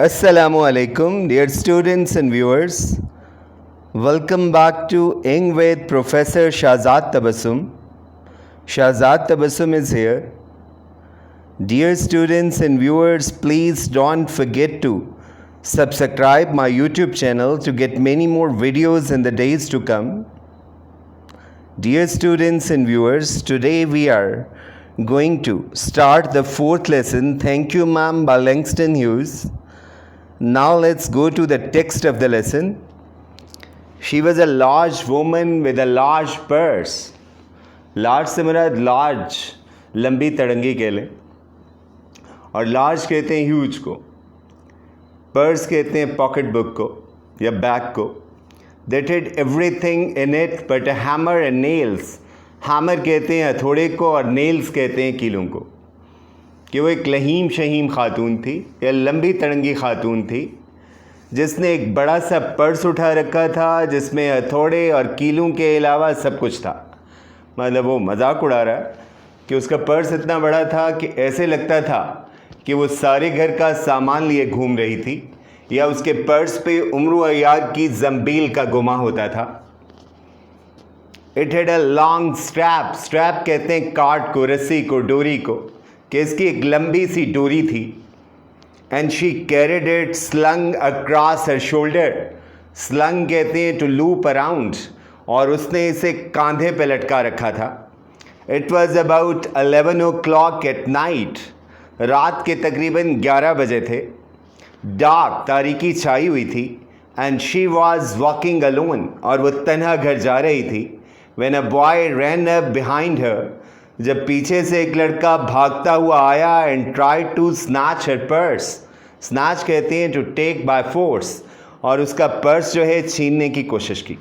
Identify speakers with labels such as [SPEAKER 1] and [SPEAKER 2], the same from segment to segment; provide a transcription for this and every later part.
[SPEAKER 1] Assalamu alaikum, dear students and viewers. Welcome back to Ing with Professor Shahzad Tabassum. Shahzad Tabassum is here. Dear students and viewers, please don't forget to subscribe my YouTube channel to get many more videos in the days to come. Dear students and viewers, today we are going to start the fourth lesson. Thank you, ma'am, by Langston Hughes. Now let's go to the text of the lesson. She was a large woman with a large purse. Large से मुराद large लंबी तड़ंगी कह लें, और large कहते हैं huge को, purse कहते हैं pocket book को या bag को. That had everything in it but a hammer and nails. Hammer कहते हैं हथौड़े को और nails कहते हैं कीलों को. कि वो एक लहीम शहीम खातून थी या लंबी तड़ंगी खातून थी जिसने एक बड़ा सा पर्स उठा रखा था जिसमें हथौड़े और कीलों के अलावा सब कुछ था. मतलब वो मजाक उड़ा रहा है कि उसका पर्स इतना बड़ा था कि ऐसे लगता था कि वो सारे घर का सामान लिए घूम रही थी या उसके पर्स पे उम्र अयाद की जंबील का गुमा होता था. It had a long strap. Strap कहते हैं काट को, रस्सी को, डोरी को, कि इसकी एक लंबी सी डोरी थी. And she carried it slung across her shoulder. Slung कहते हैं टू लूप अराउंड, और उसने इसे कांधे पे लटका रखा था. It was about 11 o'clock at night. रात के तकरीबन 11 बजे थे. डार्क, तारीकी छाई हुई थी. And she was walking alone, और वो तन्हा घर जा रही थी. When a boy ran up behind her, जब पीछे से एक लड़का भागता हुआ आया. And try to snatch her purse. Snatch कहते हैं टू टेक बाय फोर्स, और उसका पर्स जो है छीनने की कोशिश की.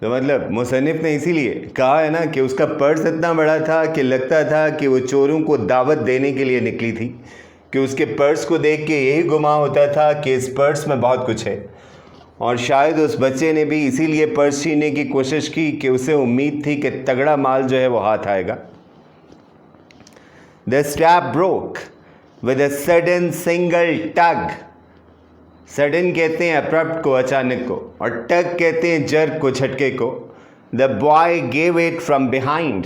[SPEAKER 1] तो मतलब मुसन्निफ ने इसीलिए कहा है ना कि उसका पर्स इतना बड़ा था कि लगता था कि वो चोरों को दावत देने के लिए निकली थी, कि उसके पर्स को देख के यही गुमा होता था कि इस पर्स में बहुत कुछ है. और शायद उस बच्चे ने भी इसीलिए पर्स छीनने की कोशिश की कि उसे उम्मीद थी कि तगड़ा माल जो है वो हाथ आएगा. The strap broke with a sudden single tug. Sudden कहते हैं अप्रप्ट को, अचानक को, और टग कहते हैं जर्क को, झटके को. The boy gave it from behind,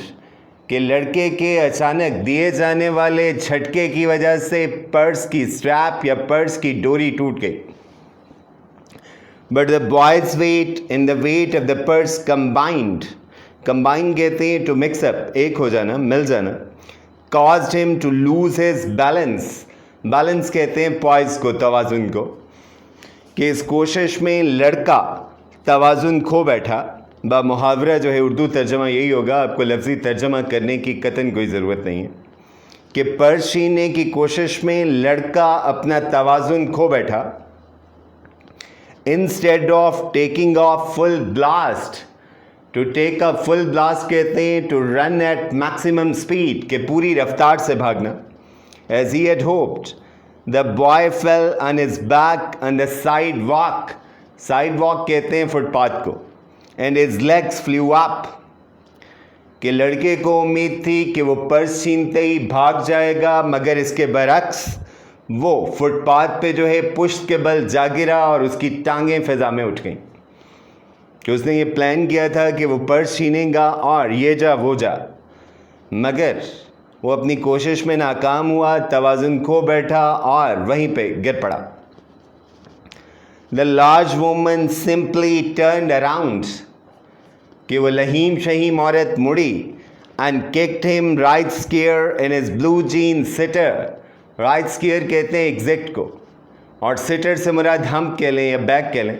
[SPEAKER 1] कि लड़के के अचानक दिए जाने वाले झटके की वजह से पर्स की स्ट्रैप या पर्स की डोरी टूट गई. But the boy's weight and the weight of the purse combined कहते हैं to mix up, एक हो जाना, मिल जाना, caused him to lose his balance. Balance कहते हैं poise को, तवाज़ुन को, कि इस कोशिश में लड़का तवाज़ुन खो बैठा. बा मुहावरा जो है उर्दू तर्जमा यही होगा, आपको लफ्ज़ी तर्जमा करने की कतन कोई ज़रूरत नहीं है, कि पर्स छीनने की कोशिश में लड़का अपना तवाज़ुन खो बैठा. Instead of taking off full blast, to take a full blast कहते हैं to run at maximum speed, के पूरी रफ्तार से भागना. As he had hoped, the boy fell on his back on the sidewalk. Sidewalk कहते हैं फुटपाथ को. And his legs flew up, कि लड़के को उम्मीद थी कि वो पर्स छीनते ही भाग जाएगा, मगर इसके बरक्स वो फुटपाथ पे जो है पुश्त के बल जा गिरा और उसकी टांगें फिजा में उठ गईं. कि उसने ये प्लान किया था कि वो पर्स छीनेगा और ये जा वो जा, मगर वो अपनी कोशिश में नाकाम हुआ, तवाज़ुन खो बैठा और वहीं पे गिर पड़ा. The large woman simply turned around, कि वो लहीम शहीम औरत मुड़ी. And kicked him right square in his blue jean sitter. Right square कहते हैं एग्जैक्ट को, और सिटर से मुराद हम कह लें या बैक कह लें,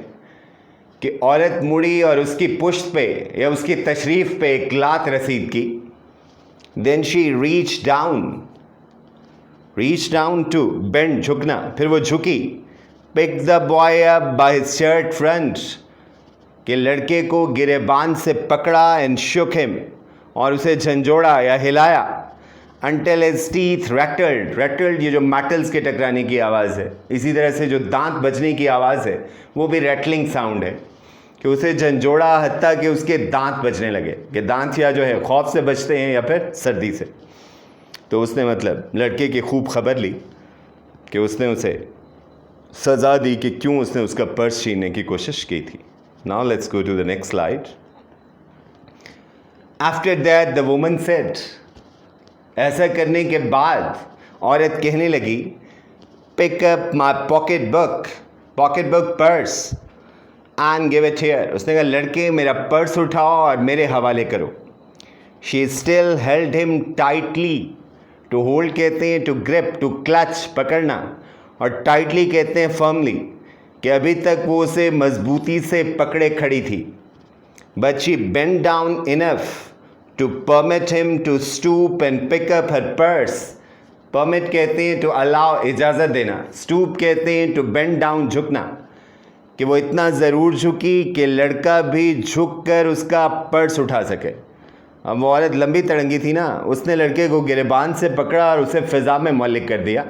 [SPEAKER 1] कि औरत मुड़ी और उसकी पुश्त पे या उसकी तशरीफ पे एक लात रसीद की. Then she reach down to bend, झुकना, फिर वो झुकी. Pick the boy up by his shirt front, कि लड़के को गिरेबान से पकड़ा. एंड शुक हिम, और उसे झंझोड़ा या हिलाया. Until his teeth rattled, ये जो मेटल्स के टकराने की आवाज़ है, इसी तरह से जो दांत बजने की आवाज़ है वो भी रैटलिंग साउंड है, कि उसे झंझोड़ा हत्ता कि उसके दांत बजने लगे. कि दांत या जो है खौफ से बचते हैं या फिर सर्दी से. तो उसने मतलब लड़के की खूब खबर ली. कि उसने उसे सज़ा दी कि क्यों उसने उसका पर्स छीनने की कोशिश की थी. Now let's go to the next slide. After that the woman said, ऐसा करने के बाद औरत कहने लगी, pick up my pocket book purse and give it here. उसने कहा, लड़के मेरा पर्स उठाओ और मेरे हवाले करो. She still held him tightly. To hold कहते हैं टू ग्रिप, टू क्लच पकड़ना, और टाइटली कहते हैं फर्मली, कि अभी तक वो उसे मजबूती से पकड़े खड़ी थी. But she bent down enough to permit him to stoop and pick up her purse. Permit कहते हैं टू अलाउ, इजाज़त देना. स्टूप कहते हैं टू बेंड डाउन, झुकना. कि वो इतना ज़रूर झुकी कि लड़का भी झुक कर उसका पर्स उठा सके. अब वो औरत लंबी तड़ंगी थी ना, उसने लड़के को गिरेबान से पकड़ा और उसे फ़िज़ा में मुअल्लिक कर दिया.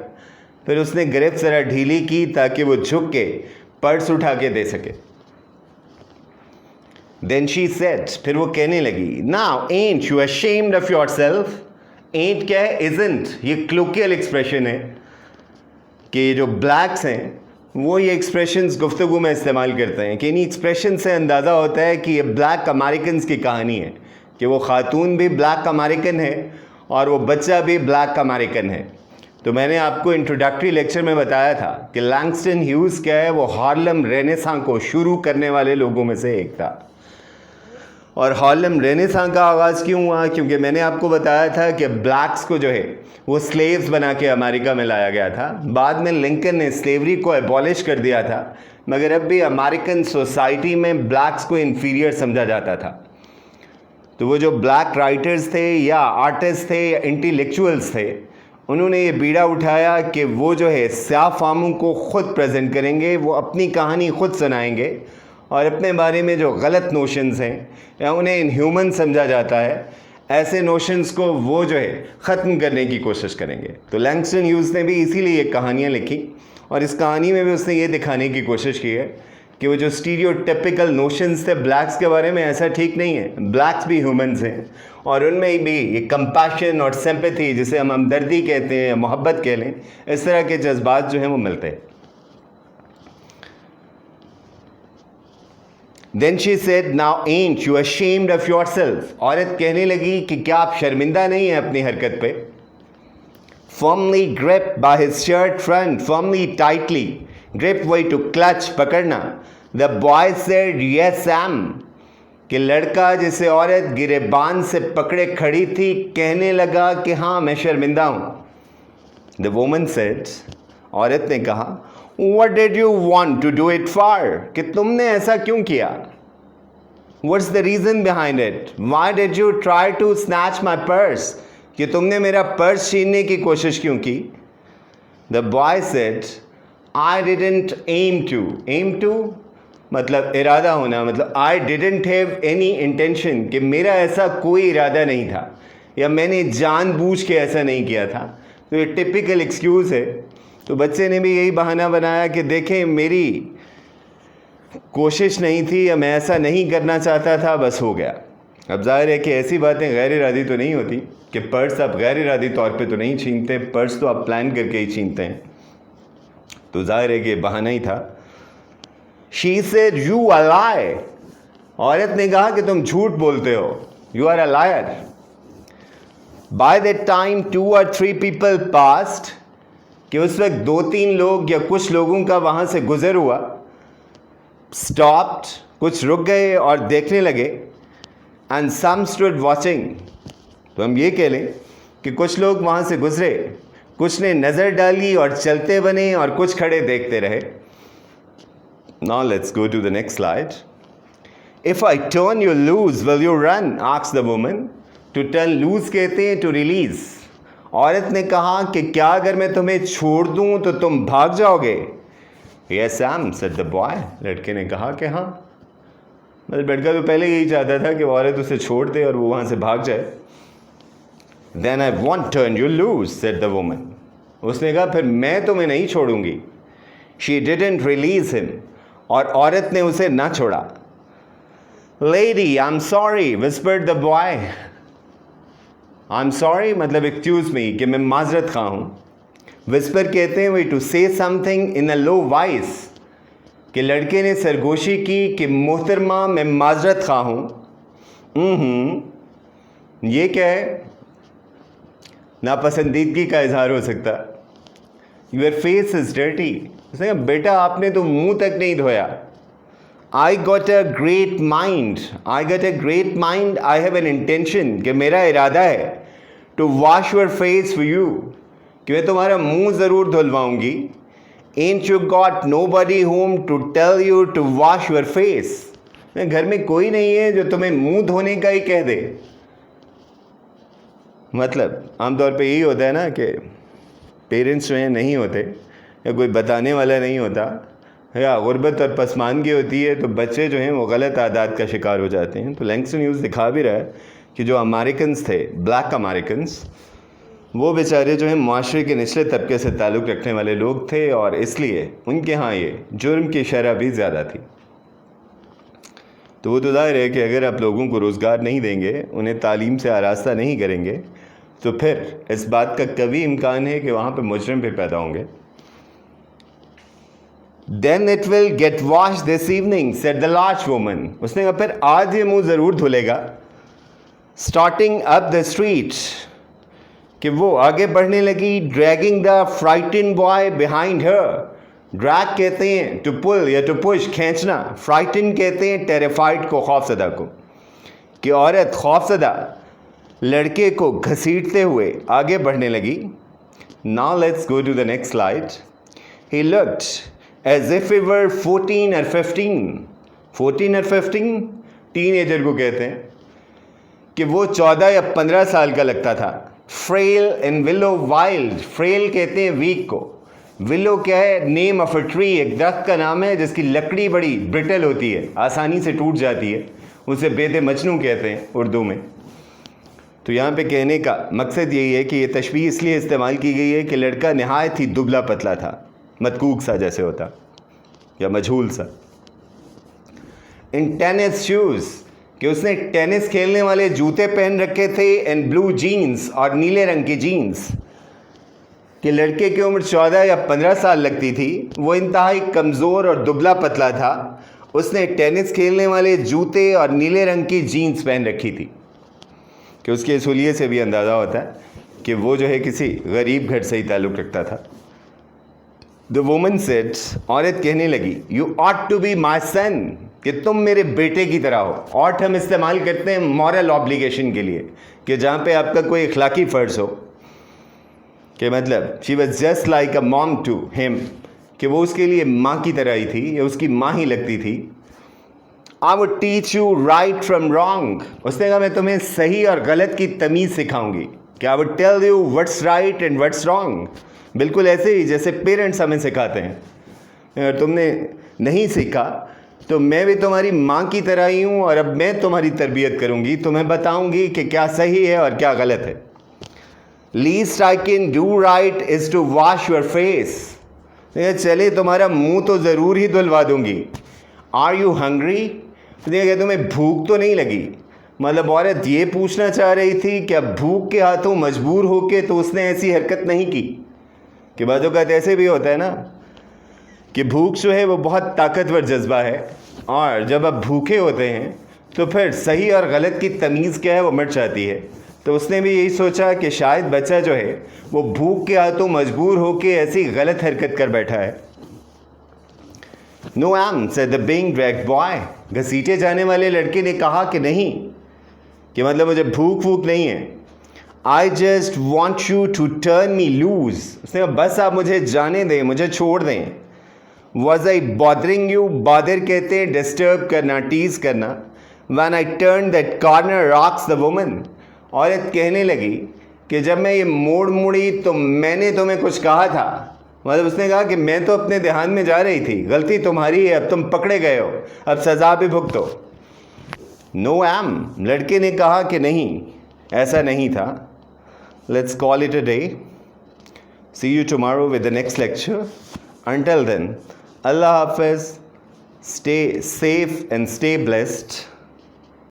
[SPEAKER 1] फिर उसने गिरफ्त ज़रा ढीली की ताकि वो झुक के पर्स उठा के दे सके. देन शी सेड, फिर वो कहने लगी, now ain't you ashamed of yourself. Ain't क्या है? इजंट. ये क्लोकियल एक्सप्रेशन है कि जो ब्लैक्स हैं वो ये एक्सप्रेशंस गुफ्तगू में इस्तेमाल करते हैं, कि इन एक्सप्रेशन से अंदाज़ा होता है कि ये ब्लैक अमेरिकन्स की कहानी है, कि वो खातून भी ब्लैक अमेरिकन है और वो बच्चा भी ब्लैक अमेरिकन है. तो मैंने आपको इंट्रोडक्टरी लेक्चर में बताया था कि लैंगस्टन ह्यूज़ क्या है, वो हार्लम रेनेसां को शुरू करने वाले लोगों में से एक था. और हार्लम रेनेसां का आगाज़ क्यों हुआ? क्योंकि मैंने आपको बताया था कि ब्लैक्स को जो है वो स्लेव्स बना के अमेरिका में लाया गया था. बाद में लिंकन ने स्लेवरी को एबॉलिश कर दिया था, मगर अब भी अमेरिकन सोसाइटी में ब्लैक्स को इन्फीरियर समझा जाता था. तो वो जो ब्लैक राइटर्स थे या आर्टिस्ट थे या इंटेलेक्चुअल्स थे, उन्होंने ये बीड़ा उठाया कि वो जो है स्याह फामों को ख़ुद प्रेजेंट करेंगे, वो अपनी कहानी ख़ुद सुनाएंगे और अपने बारे में जो गलत नोशंस हैं या उन्हें इनह्यूमन समझा जाता है, ऐसे नोशंस को वो जो है ख़त्म करने की कोशिश करेंगे. तो लैंगस्टन ह्यूज़ ने भी इसीलिए ये कहानियाँ लिखी और इस कहानी में भी उसने ये दिखाने की कोशिश की है कि वो जो स्टीरियोटिपिकल नोशंस थे ब्लैक्स के बारे में, ऐसा ठीक नहीं है. ब्लैक्स भी ह्यूमंस हैं और उनमें भी ये कंपैशन और सिंपैथी, जिसे हम हमदर्दी कहते हैं या मोहब्बत कह लें, इस तरह के जज्बात जो हैं वो मिलते हैं. Then she said, now ain't you ashamed of yourself? औरत कहने लगी कि क्या आप शर्मिंदा नहीं हैं अपनी हरकत पे? Firmly gripped by his shirt front, firmly tightly. Grip वही to clutch, पकड़ना. The boy said, yes am. कि लड़का जिसे औरत गिरेबान से पकड़े खड़ी थी कहने लगा कि हाँ मैं शर्मिंदा हूँ. The woman said, औरत ने कहा, What did you want to do it for? कि तुमने ऐसा क्यों किया? What's the reason behind it? Why did you try to snatch my purse? कि तुमने मेरा पर्स छीनने की कोशिश क्यों की? The boy said, I didn't aim to. Aim to मतलब इरादा होना, मतलब I didn't have any intention, कि मेरा ऐसा कोई इरादा नहीं था या मैंने जानबूझ के ऐसा नहीं किया था. तो ये टिपिकल एक्सक्यूज़ है. तो बच्चे ने भी यही बहाना बनाया कि देखें मेरी कोशिश नहीं थी या मैं ऐसा नहीं करना चाहता था, बस हो गया. अब जाहिर है कि ऐसी बातें गैर इरादी तो नहीं होती कि पर्स आप गैर इरादी तौर पे तो नहीं छीनते, पर्स तो आप प्लान करके ही छीनते हैं. तो जाहिर है कि बहाना ही था. She said you are lie. औरत ने कहा कि तुम झूठ बोलते हो. You are a liar. By that time 2 or 3 people passed. कि उस वक्त 2-3 लोग या कुछ लोगों का वहाँ से गुज़र हुआ. स्टॉप्ड, कुछ रुक गए और देखने लगे. And some stood watching. तो हम ये कह लें कि कुछ लोग वहाँ से गुज़रे, कुछ ने नज़र डाली और चलते बने और कुछ खड़े देखते रहे. Now let's go to the next slide. If I turn you loose will you run? Asked the woman. To turn loose कहते हैं टू रिलीज़. औरत ने कहा कि क्या अगर मैं तुम्हें छोड़ दूं तो तुम भाग जाओगे? Yes, Sam, said the boy. लड़के ने कहा कि हाँ. मतलब लड़का तो पहले यही चाहता था कि वो औरत उसे छोड़ दे और वो वहाँ से भाग जाए. Then I won't turn you loose, said the woman. उसने कहा फिर मैं तुम्हें नहीं छोड़ूंगी. She didn't release him. और औरत ने उसे ना छोड़ा. Lady, I'm sorry, whispered the boy. I'm sorry मतलब एक्सक्यूज़ मी, कि मैं माजरत खा हूँ. विस्पर कहते हैं वही टू से something in a low voice, कि लड़के ने सरगोशी की कि मोहतरमा मैं माजरत खा हूँ। ये क्या है? नापसंदीदगी का इजहार हो सकता। Your face is dirty. उसने कहा बेटा आपने तो मुंह तक नहीं धोया। I got a great mind, I got a great mind, I have an intention, कि मेरा इरादा है to wash your face for you, कि मैं तुम्हारा मुंह ज़रूर धुलवाऊंगी। Ain't you got nobody home to tell you to wash your face. घर में कोई नहीं है जो तुम्हें मुंह धोने का ही कह दे। मतलब आमतौर पे यही होता है ना कि पेरेंट्स जो हैं नहीं होते, या कोई बताने वाला नहीं होता, या गुर्बत और पसमानगी होती है, तो बच्चे जो हैं वो गलत आदत का शिकार हो जाते हैं। तो लैंगस्टन न्यूज़ दिखा भी रहा है कि जो अमेरिकन्स थे, ब्लैक अमेरिकन्स, वो बेचारे जो हैं माशरे के निचले तबके से ताल्लुक़ रखने वाले लोग थे, और इसलिए उनके यहाँ ये जुर्म की शरह भी ज़्यादा थी। तो वो तो ज़ाहिर है कि अगर आप लोगों को रोज़गार नहीं देंगे, उन्हें तालीम से आरास्ता नहीं करेंगे, तो फिर इस बात का कभी इम्कान है कि वहाँ पे मुजरिम भी पैदा होंगे। Then it will get washed this evening, said the large woman. उसने कहा फिर आज ये मुंह ज़रूर धुलेगा। Starting up the street, कि वो आगे बढ़ने लगी, dragging the frightened boy behind her. Drag कहते हैं टू पुल या टू पुश, खींचना। फ्राइटन कहते हैं टेरिफाइड को, खौफजदा को, कि औरत खौफजदा लड़के को घसीटते हुए आगे बढ़ने लगी। Now let's go to the next slide. He looked as if he were 14 or 15। 14 or 15 teenager को कहते हैं, कि वो 14 या 15 साल का लगता था। Frail and willow wild, frail कहते हैं वीक को, विलो क्या है? नेम ऑफ अ ट्री, एक दरख्त का नाम है जिसकी लकड़ी बड़ी ब्रिटल होती है, आसानी से टूट जाती है, उसे बेदे मजनू कहते हैं उर्दू में। तो यहाँ पे कहने का मकसद यही है कि ये तशबीह इसलिए इस्तेमाल की गई है कि लड़का नहायत ही दुबला पतला था, मतकूक सा जैसे होता, या मजहूल सा। इन टेनिस शूज़, कि उसने टेनिस खेलने वाले जूते पहन रखे थे, एंड ब्लू जीन्स, और नीले रंग की जीन्स। कि लड़के की उम्र 14 या 15 साल लगती थी, वो इंतहाई कमज़ोर और दुबला पतला था, उसने टेनिस खेलने वाले जूते और नीले रंग की जीन्स पहन रखी थी। कि उसके असूलियत से भी अंदाज़ा होता है कि वो जो है किसी गरीब घर से ही ताल्लुक़ रखता था। द वुमन सेड, औरत कहने लगी, you ought to be my son, कि तुम मेरे बेटे की तरह हो। ऑट हम इस्तेमाल करते हैं मॉरल ऑब्लिगेशन के लिए, कि जहाँ पे आपका कोई अखलाकी फ़र्ज़ हो, कि मतलब she was just like a mom to him, कि वो उसके लिए माँ की तरह ही थी, या उसकी माँ ही लगती थी। I would teach you right from wrong, उसने कहा मैं तुम्हें सही और गलत की तमीज़ सिखाऊंगी। कि I would tell you what's right and what's wrong, बिल्कुल ऐसे ही जैसे पेरेंट्स हमें सिखाते हैं। अगर तुमने नहीं सीखा तो मैं भी तुम्हारी माँ की तरह ही हूँ, और अब मैं तुम्हारी तरबियत करूँगी, तुम्हें बताऊँगी कि क्या सही है और क्या गलत है। Least I can do right is to wash your face, चले तुम्हारा मुंह तो ज़रूर ही धुलवा दूंगी। आर यू हंग्री, तुम्हें भूख तो नहीं लगी। मतलब औरत ये पूछना चाह रही थी कि अब भूख के हाथों मजबूर होके तो उसने ऐसी हरकत नहीं की। कि बातों का ऐसे भी होता है ना कि भूख जो है वो बहुत ताकतवर जज्बा है, और जब आप भूखे होते हैं तो फिर सही और गलत की तमीज़ क्या है वो मिट जाती है। तो उसने भी यही सोचा कि शायद बच्चा जो है वो भूख के हाथों मजबूर होके ऐसी गलत हरकत कर बैठा है। No ma'am said the being dragged boy, घसीटे जाने वाले लड़के ने कहा कि नहीं, कि मतलब मुझे भूख वूख नहीं है। I just want you to turn me loose, उसने कहा बस आप मुझे जाने दें, मुझे छोड़ दें। Was I bothering you, bother कहते हैं डिस्टर्ब करना, टीज करना। When I turn that corner rocks the woman, औरत कहने लगी कि जब मैं ये मोड़ मुड़ी तो मैंने तुम्हें कुछ कहा था। मतलब उसने कहा कि मैं तो अपने ध्यान में जा रही थी, गलती तुम्हारी है, अब तुम पकड़े गए हो, अब सज़ा भी भुगतो। नो एम, लड़के ने कहा कि नहीं, ऐसा नहीं था। Let's call it a day, see you tomorrow with the next lecture. Until then, अल्लाह हाफिज़, stay safe and stay blessed.